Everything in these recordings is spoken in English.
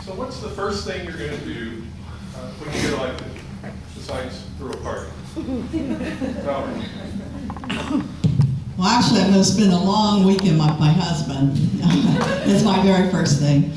So what's the first thing you're going to do when you get elected, besides throw a party? Valerie? Well, actually, I'm going to spend a long weekend with my husband. It's my very first thing.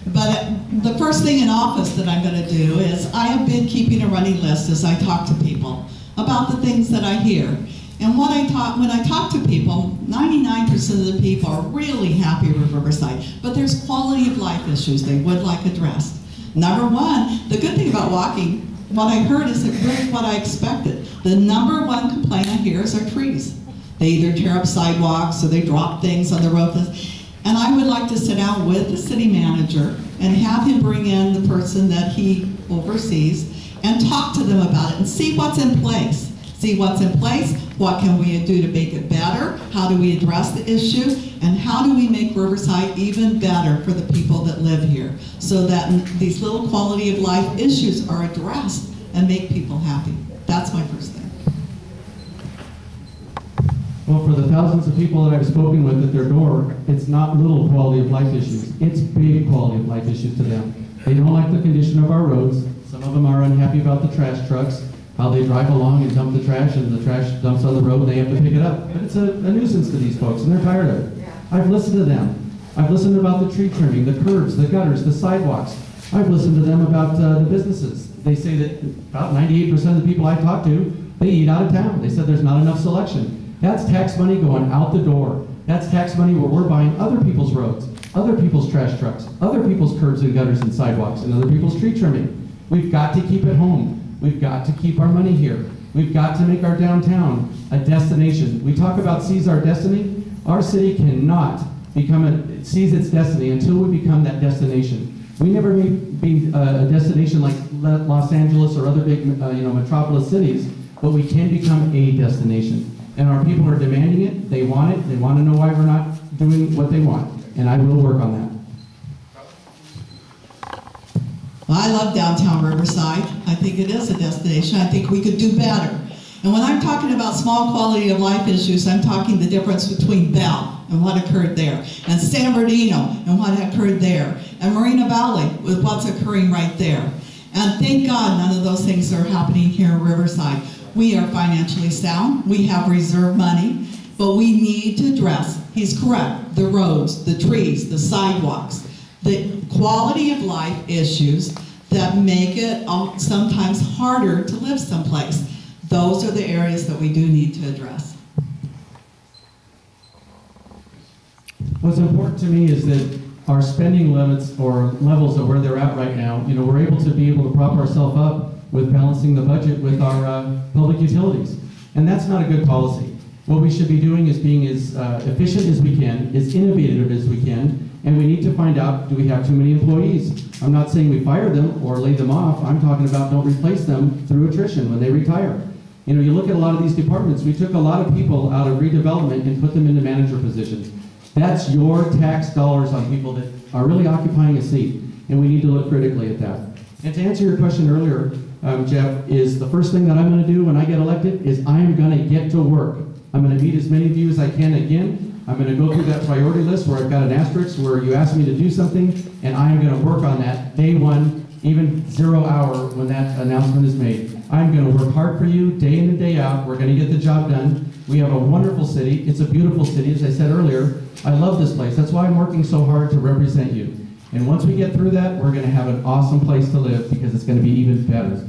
But the first thing in office that I'm going to do is I have been keeping a running list as I talk to people about the things that I hear. And when I talk to people, 99% of the people are really happy with Riverside, but there's quality of life issues they would like addressed. Number one, the good thing about walking, what I heard is really what I expected. The number one complaint I hear is our trees. They either tear up sidewalks or they drop things on the road. And I would like to sit down with the city manager and have him bring in the person that he oversees and talk to them about it and see what's in place. See what's in place, what can we do to make it better, how do we address the issue, and how do we make Riverside even better for the people that live here so that these little quality of life issues are addressed and make people happy. That's my first thing. Well, for the thousands of people that I've spoken with at their door, it's not little quality of life issues. It's big quality of life issues to them. They don't like the condition of our roads. Some of them are unhappy about the trash trucks, how they drive along and dump the trash, and the trash dumps on the road and they have to pick it up. But it's a nuisance to these folks, and they're tired of it. I've listened to them. I've listened about the tree trimming, the curbs, the gutters, the sidewalks. I've listened to them about the businesses. They say that about 98% of the people I talk to, they eat out of town. They said there's not enough selection. That's tax money going out the door. That's tax money where we're buying other people's roads, other people's trash trucks, other people's curbs and gutters and sidewalks, and other people's tree trimming. We've got to keep it home. We've got to keep our money here. We've got to make our downtown a destination. We talk about seize our destiny. Our city cannot seize its destiny until we become that destination. We never may be a destination like Los Angeles or other big metropolis cities, but we can become a destination. And our people are demanding it. They want it. They want to know why we're not doing what they want. And I will work on that. Well, I love downtown Riverside. I think it is a destination. I think we could do better. And when I'm talking about small quality of life issues, I'm talking the difference between Bell and what occurred there, and San Bernardino and what occurred there, and Moreno Valley with what's occurring right there. And thank God none of those things are happening here in Riverside. We are financially sound. We have reserve money, but we need to address, he's correct, the roads, the trees, the sidewalks, the quality of life issues that make it sometimes harder to live someplace. Those are the areas that we do need to address. What's important to me is that our spending limits or levels of where they're at right now, we're able to prop ourselves up with balancing the budget with our public utilities. And that's not a good policy. What we should be doing is being as efficient as we can, as innovative as we can, and we need to find out, do we have too many employees? I'm not saying we fire them or lay them off. I'm talking about don't replace them through attrition when they retire. You look at a lot of these departments, we took a lot of people out of redevelopment and put them into manager positions. That's your tax dollars on people that are really occupying a seat, and we need to look critically at that. And to answer your question earlier, Jeff, is the first thing that I'm going to do when I get elected is I am going to get to work. I'm going to meet as many of you as I can again. I'm going to go through that priority list where I've got an asterisk where you asked me to do something, and I am going to work on that day one, even 0 hour when that announcement is made. I'm going to work hard for you day in and day out. We're going to get the job done. We have a wonderful city. It's a beautiful city, as I said earlier. I love this place. That's why I'm working so hard to represent you. And once we get through that, we're going to have an awesome place to live because it's going to be even better.